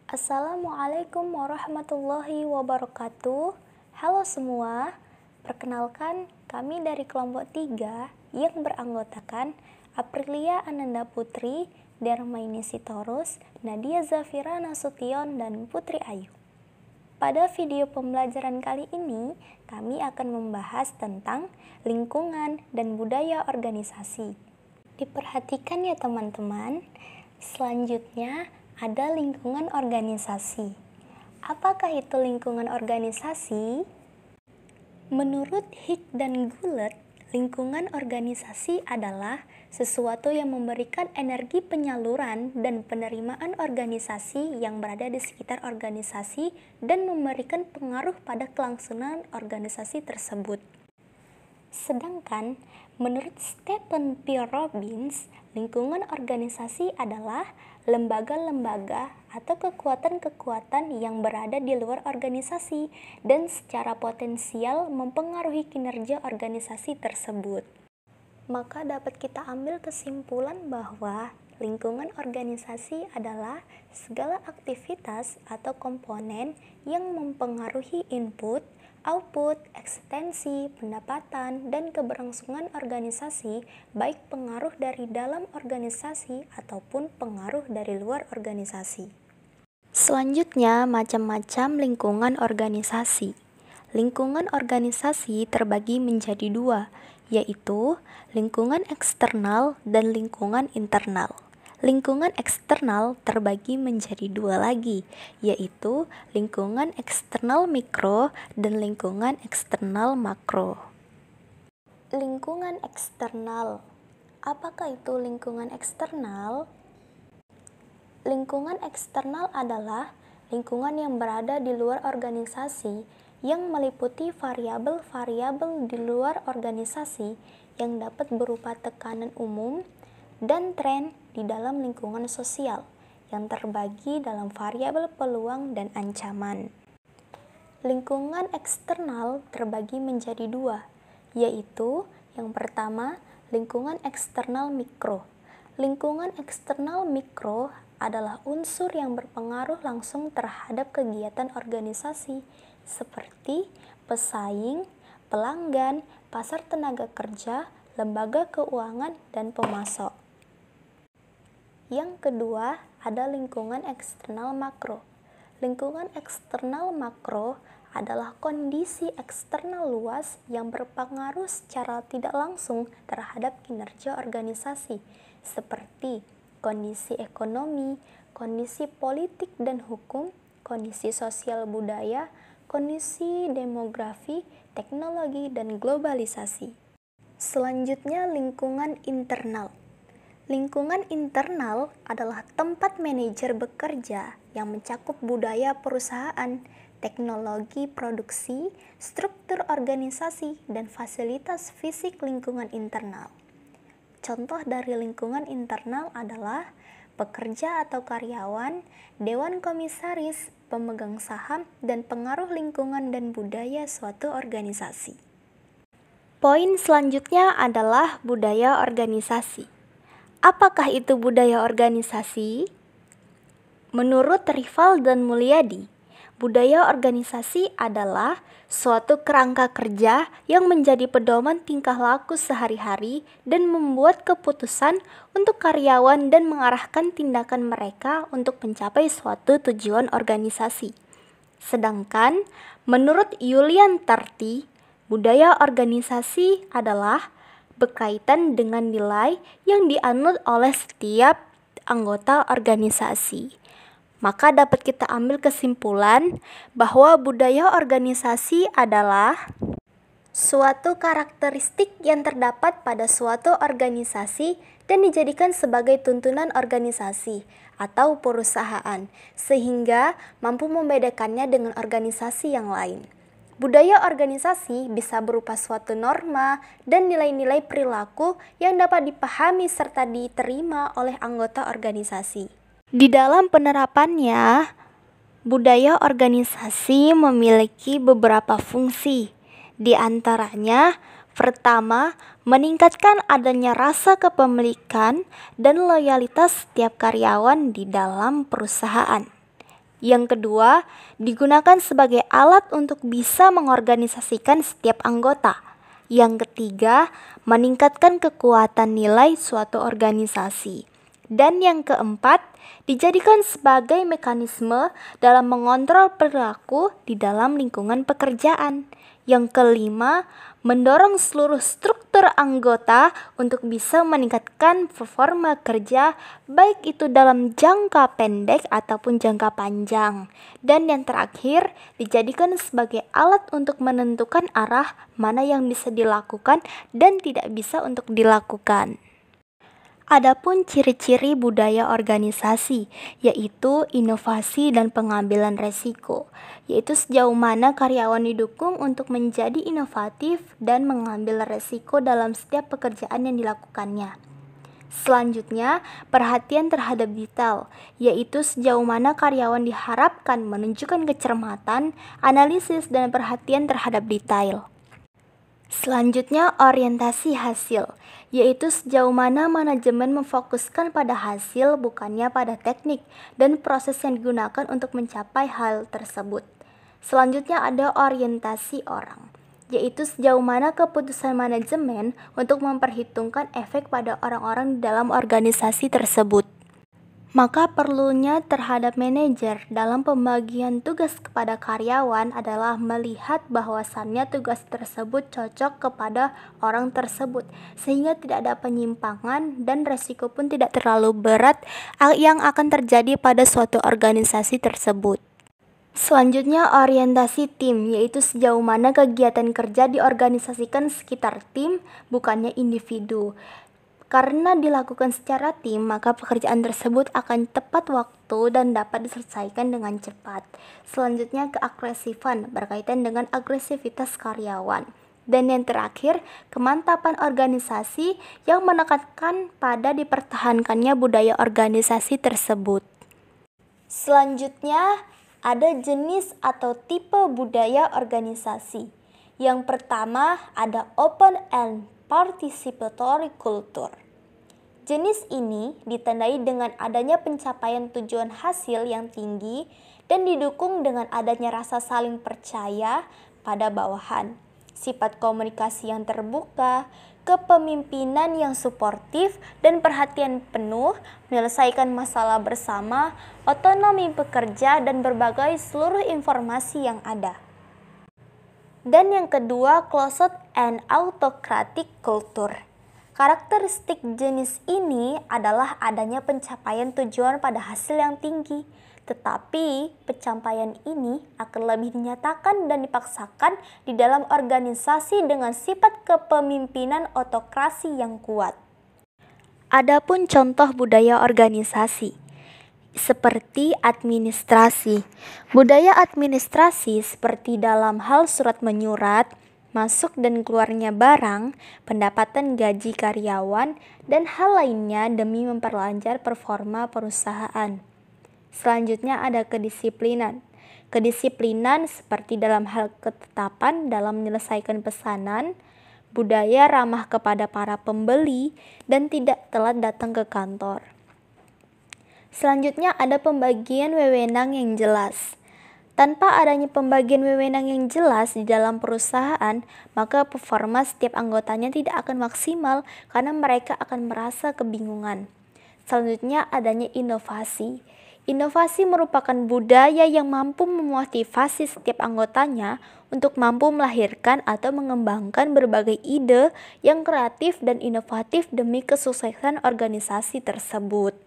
Assalamualaikum warahmatullahi wabarakatuh. Halo semua, perkenalkan kami dari kelompok 3 yang beranggotakan Aprilia Ananda Putri, Darmaini Sitorus, Nadia Zafira Nasution, dan Putri Ayu. Pada video pembelajaran kali ini, kami akan membahas tentang lingkungan dan budaya organisasi. Diperhatikan ya teman-teman, selanjutnya ada lingkungan organisasi. Apakah itu lingkungan organisasi? Menurut Hick dan Gulet, lingkungan organisasi adalah sesuatu yang memberikan energi penyaluran dan penerimaan organisasi yang berada di sekitar organisasi dan memberikan pengaruh pada kelangsungan organisasi tersebut. Sedangkan menurut Stephen P. Robbins, lingkungan organisasi adalah lembaga-lembaga atau kekuatan-kekuatan yang berada di luar organisasi dan secara potensial mempengaruhi kinerja organisasi tersebut. Maka dapat kita ambil kesimpulan bahwa lingkungan organisasi adalah segala aktivitas atau komponen yang mempengaruhi input, output, eksistensi, pendapatan, dan keberlangsungan organisasi, baik pengaruh dari dalam organisasi ataupun pengaruh dari luar organisasi. Selanjutnya, macam-macam lingkungan organisasi. Lingkungan organisasi terbagi menjadi dua, yaitu lingkungan eksternal dan lingkungan internal. Lingkungan eksternal terbagi menjadi dua lagi, yaitu lingkungan eksternal mikro dan lingkungan eksternal makro. Lingkungan eksternal. Apakah itu lingkungan eksternal? Lingkungan eksternal adalah lingkungan yang berada di luar organisasi yang meliputi variabel-variabel di luar organisasi yang dapat berupa tekanan umum dan tren di dalam lingkungan sosial yang terbagi dalam variabel peluang dan ancaman. Lingkungan eksternal terbagi menjadi dua, yaitu yang pertama, lingkungan eksternal mikro. Lingkungan eksternal mikro adalah unsur yang berpengaruh langsung terhadap kegiatan organisasi seperti pesaing, pelanggan, pasar tenaga kerja, lembaga keuangan, dan pemasok. Yang kedua, ada lingkungan eksternal makro. Lingkungan eksternal makro adalah kondisi eksternal luas yang berpengaruh secara tidak langsung terhadap kinerja organisasi, seperti kondisi ekonomi, kondisi politik dan hukum, kondisi sosial budaya, kondisi demografi, teknologi, dan globalisasi. Selanjutnya, lingkungan internal. Lingkungan internal adalah tempat manajer bekerja yang mencakup budaya perusahaan, teknologi produksi, struktur organisasi, dan fasilitas fisik lingkungan internal. Contoh dari lingkungan internal adalah pekerja atau karyawan, dewan komisaris, pemegang saham, dan pengaruh lingkungan dan budaya suatu organisasi. Poin selanjutnya adalah budaya organisasi. Apakah itu budaya organisasi? Menurut Rival dan Mulyadi, budaya organisasi adalah suatu kerangka kerja yang menjadi pedoman tingkah laku sehari-hari dan membuat keputusan untuk karyawan dan mengarahkan tindakan mereka untuk mencapai suatu tujuan organisasi. Sedangkan menurut Julian Tarty, budaya organisasi adalah berkaitan dengan nilai yang dianut oleh setiap anggota organisasi. Maka dapat kita ambil kesimpulan bahwa budaya organisasi adalah suatu karakteristik yang terdapat pada suatu organisasi dan dijadikan sebagai tuntunan organisasi atau perusahaan, sehingga mampu membedakannya dengan organisasi yang lain. Budaya organisasi bisa berupa suatu norma dan nilai-nilai perilaku yang dapat dipahami serta diterima oleh anggota organisasi. Di dalam penerapannya, budaya organisasi memiliki beberapa fungsi. Di antaranya, pertama, meningkatkan adanya rasa kepemilikan dan loyalitas setiap karyawan di dalam perusahaan. Yang kedua, digunakan sebagai alat untuk bisa mengorganisasikan setiap anggota. Yang ketiga, meningkatkan kekuatan nilai suatu organisasi. Dan yang keempat, dijadikan sebagai mekanisme dalam mengontrol perilaku di dalam lingkungan pekerjaan. Yang kelima, mendorong seluruh struktur anggota untuk bisa meningkatkan performa kerja, baik itu dalam jangka pendek ataupun jangka panjang. Dan yang terakhir, dijadikan sebagai alat untuk menentukan arah mana yang bisa dilakukan dan tidak bisa untuk dilakukan. Adapun ciri-ciri budaya organisasi, yaitu inovasi dan pengambilan resiko, yaitu sejauh mana karyawan didukung untuk menjadi inovatif dan mengambil resiko dalam setiap pekerjaan yang dilakukannya. Selanjutnya, perhatian terhadap detail, yaitu sejauh mana karyawan diharapkan menunjukkan kecermatan, analisis, dan perhatian terhadap detail. Selanjutnya, orientasi hasil, yaitu sejauh mana manajemen memfokuskan pada hasil bukannya pada teknik dan proses yang digunakan untuk mencapai hal tersebut. Selanjutnya ada orientasi orang, yaitu sejauh mana keputusan manajemen untuk memperhitungkan efek pada orang-orang di dalam organisasi tersebut. Maka perlunya terhadap manajer dalam pembagian tugas kepada karyawan adalah melihat bahwasannya tugas tersebut cocok kepada orang tersebut, sehingga tidak ada penyimpangan dan resiko pun tidak terlalu berat yang akan terjadi pada suatu organisasi tersebut. Selanjutnya orientasi tim, yaitu sejauh mana kegiatan kerja diorganisasikan sekitar tim, bukannya individu. Karena dilakukan secara tim, maka pekerjaan tersebut akan tepat waktu dan dapat diselesaikan dengan cepat. Selanjutnya keagresifan, berkaitan dengan agresivitas karyawan. Dan yang terakhir, kemantapan organisasi yang menekankan pada dipertahankannya budaya organisasi tersebut. Selanjutnya, ada jenis atau tipe budaya organisasi. Yang pertama ada open and participatory culture. Jenis ini ditandai dengan adanya pencapaian tujuan hasil yang tinggi dan didukung dengan adanya rasa saling percaya pada bawahan, sifat komunikasi yang terbuka, kepemimpinan yang suportif dan perhatian penuh, menyelesaikan masalah bersama, otonomi pekerja dan berbagai seluruh informasi yang ada. Dan yang kedua, closed and autocratic culture. Karakteristik jenis ini adalah adanya pencapaian tujuan pada hasil yang tinggi, tetapi pencapaian ini akan lebih dinyatakan dan dipaksakan di dalam organisasi dengan sifat kepemimpinan autokrasi yang kuat. Adapun contoh budaya organisasi seperti administrasi. Budaya administrasi seperti dalam hal surat menyurat, masuk dan keluarnya barang, pendapatan gaji karyawan, dan hal lainnya demi memperlancar performa perusahaan. Selanjutnya ada kedisiplinan. Kedisiplinan seperti dalam hal ketetapan dalam menyelesaikan pesanan, budaya ramah kepada para pembeli, dan tidak telat datang ke kantor. Selanjutnya ada pembagian wewenang yang jelas. Tanpa adanya pembagian wewenang yang jelas di dalam perusahaan, maka performa setiap anggotanya tidak akan maksimal karena mereka akan merasa kebingungan. Selanjutnya adanya inovasi. Inovasi merupakan budaya yang mampu memotivasi setiap anggotanya untuk mampu melahirkan atau mengembangkan berbagai ide yang kreatif dan inovatif demi kesuksesan organisasi tersebut.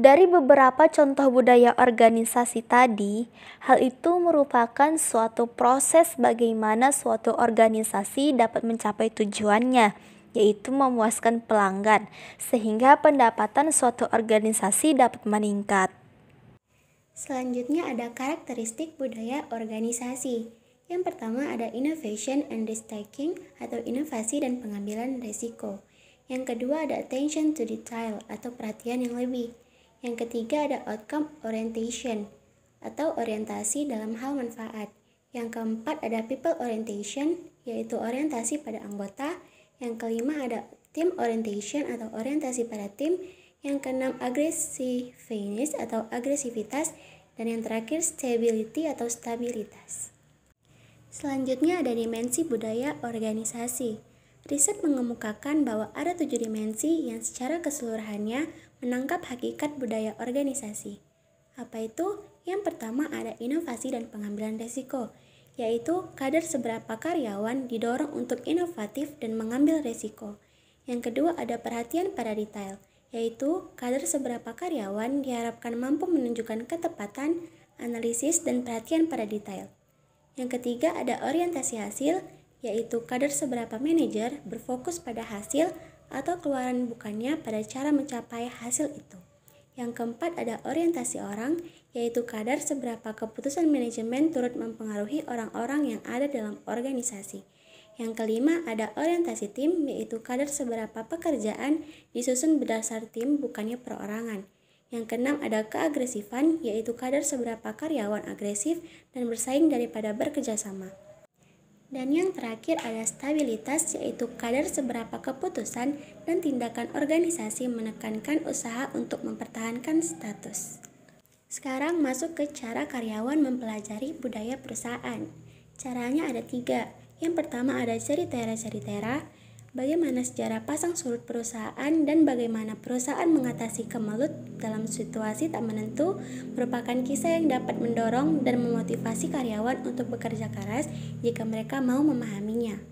Dari beberapa contoh budaya organisasi tadi, hal itu merupakan suatu proses bagaimana suatu organisasi dapat mencapai tujuannya, yaitu memuaskan pelanggan, sehingga pendapatan suatu organisasi dapat meningkat. Selanjutnya ada karakteristik budaya organisasi. Yang pertama ada innovation and risk-taking atau inovasi dan pengambilan risiko. Yang kedua ada attention to detail atau perhatian yang lebih. Yang ketiga ada outcome orientation atau orientasi dalam hal manfaat. Yang keempat ada people orientation, yaitu orientasi pada anggota. Yang kelima ada team orientation atau orientasi pada tim. Yang keenam, aggressiveness atau agresivitas. Dan yang terakhir, stability atau stabilitas. Selanjutnya ada dimensi budaya organisasi. Riset mengemukakan bahwa ada 7 dimensi yang secara keseluruhannya menangkap hakikat budaya organisasi. Apa itu? Yang pertama ada inovasi dan pengambilan risiko, yaitu kadar seberapa karyawan didorong untuk inovatif dan mengambil risiko. Yang kedua ada perhatian pada detail, yaitu kadar seberapa karyawan diharapkan mampu menunjukkan ketepatan, analisis, dan perhatian pada detail. Yang ketiga ada orientasi hasil, yaitu kadar seberapa manajer berfokus pada hasil atau keluaran bukannya pada cara mencapai hasil itu. Yang keempat ada orientasi orang, yaitu kadar seberapa keputusan manajemen turut mempengaruhi orang-orang yang ada dalam organisasi. Yang kelima ada orientasi tim, yaitu kadar seberapa pekerjaan disusun berdasar tim bukannya perorangan. Yang keenam ada keagresifan, yaitu kadar seberapa karyawan agresif dan bersaing daripada bekerja sama. Dan yang terakhir ada stabilitas, yaitu kadar seberapa keputusan dan tindakan organisasi menekankan usaha untuk mempertahankan status. Sekarang masuk ke cara karyawan mempelajari budaya perusahaan. Caranya ada 3. Yang pertama ada ceritera, bagaimana sejarah pasang surut perusahaan dan bagaimana perusahaan mengatasi kemelut dalam situasi tak menentu merupakan kisah yang dapat mendorong dan memotivasi karyawan untuk bekerja keras jika mereka mau memahaminya.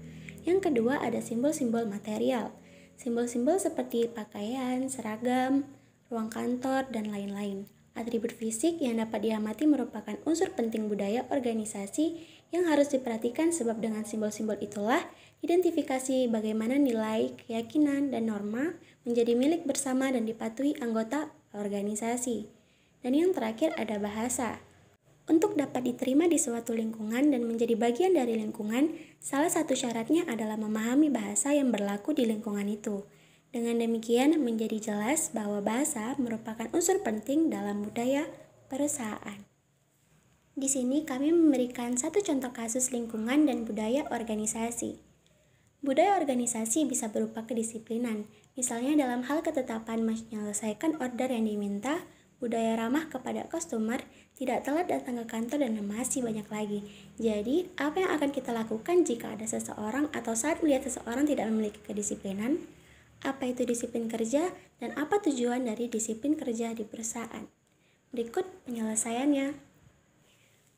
Yang kedua ada simbol-simbol material. Simbol-simbol seperti pakaian, seragam, ruang kantor, dan lain-lain. Atribut fisik yang dapat diamati merupakan unsur penting budaya organisasi yang harus diperhatikan sebab dengan simbol-simbol itulah identifikasi bagaimana nilai, keyakinan, dan norma menjadi milik bersama dan dipatuhi anggota organisasi. Dan yang terakhir ada bahasa. Untuk dapat diterima di suatu lingkungan dan menjadi bagian dari lingkungan, salah satu syaratnya adalah memahami bahasa yang berlaku di lingkungan itu. Dengan demikian menjadi jelas bahwa bahasa merupakan unsur penting dalam budaya perusahaan. Di sini kami memberikan satu contoh kasus lingkungan dan budaya organisasi. Budaya organisasi bisa berupa kedisiplinan, misalnya dalam hal ketetapan menyelesaikan order yang diminta, budaya ramah kepada customer, tidak telat datang ke kantor, dan masih banyak lagi. Jadi, apa yang akan kita lakukan jika ada seseorang atau saat melihat seseorang tidak memiliki kedisiplinan? Apa itu disiplin kerja dan apa tujuan dari disiplin kerja di perusahaan? Berikut penyelesaiannya.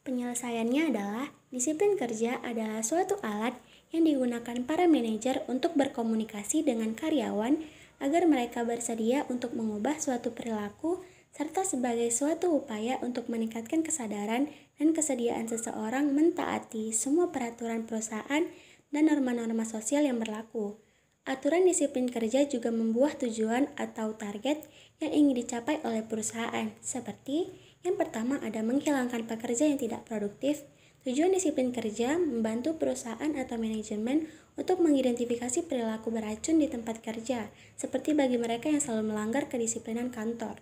Penyelesaiannya adalah disiplin kerja adalah suatu alat yang digunakan para manajer untuk berkomunikasi dengan karyawan agar mereka bersedia untuk mengubah suatu perilaku serta sebagai suatu upaya untuk meningkatkan kesadaran dan kesediaan seseorang mentaati semua peraturan perusahaan dan norma-norma sosial yang berlaku. Aturan disiplin kerja juga membuat tujuan atau target yang ingin dicapai oleh perusahaan, seperti yang pertama ada menghilangkan pekerja yang tidak produktif. Tujuan disiplin kerja membantu perusahaan atau manajemen untuk mengidentifikasi perilaku beracun di tempat kerja, seperti bagi mereka yang selalu melanggar kedisiplinan kantor.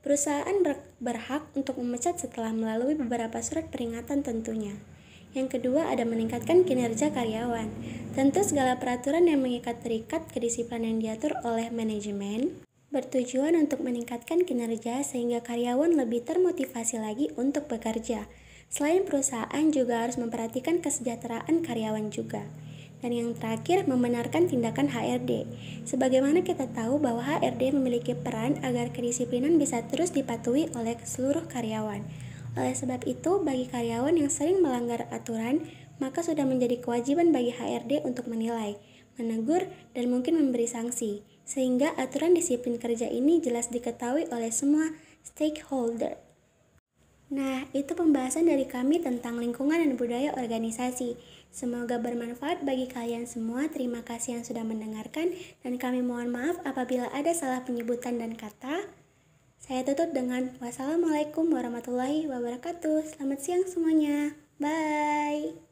Perusahaan berhak untuk memecat setelah melalui beberapa surat peringatan tentunya. Yang kedua ada meningkatkan kinerja karyawan. Tentu segala peraturan yang mengikat terikat kedisiplinan yang diatur oleh manajemen bertujuan untuk meningkatkan kinerja sehingga karyawan lebih termotivasi lagi untuk bekerja. Selain perusahaan juga harus memperhatikan kesejahteraan karyawan juga. Dan yang terakhir, membenarkan tindakan HRD. Sebagaimana kita tahu bahwa HRD memiliki peran agar kedisiplinan bisa terus dipatuhi oleh seluruh karyawan. Oleh sebab itu, bagi karyawan yang sering melanggar aturan, maka sudah menjadi kewajiban bagi HRD untuk menilai, menegur, dan mungkin memberi sanksi, sehingga aturan disiplin kerja ini jelas diketahui oleh semua stakeholder. Nah, itu pembahasan dari kami tentang lingkungan dan budaya organisasi. Semoga bermanfaat bagi kalian semua. Terima kasih yang sudah mendengarkan, dan kami mohon maaf apabila ada salah penyebutan dan kata. Saya tutup dengan wassalamualaikum warahmatullahi wabarakatuh. Selamat siang semuanya. Bye.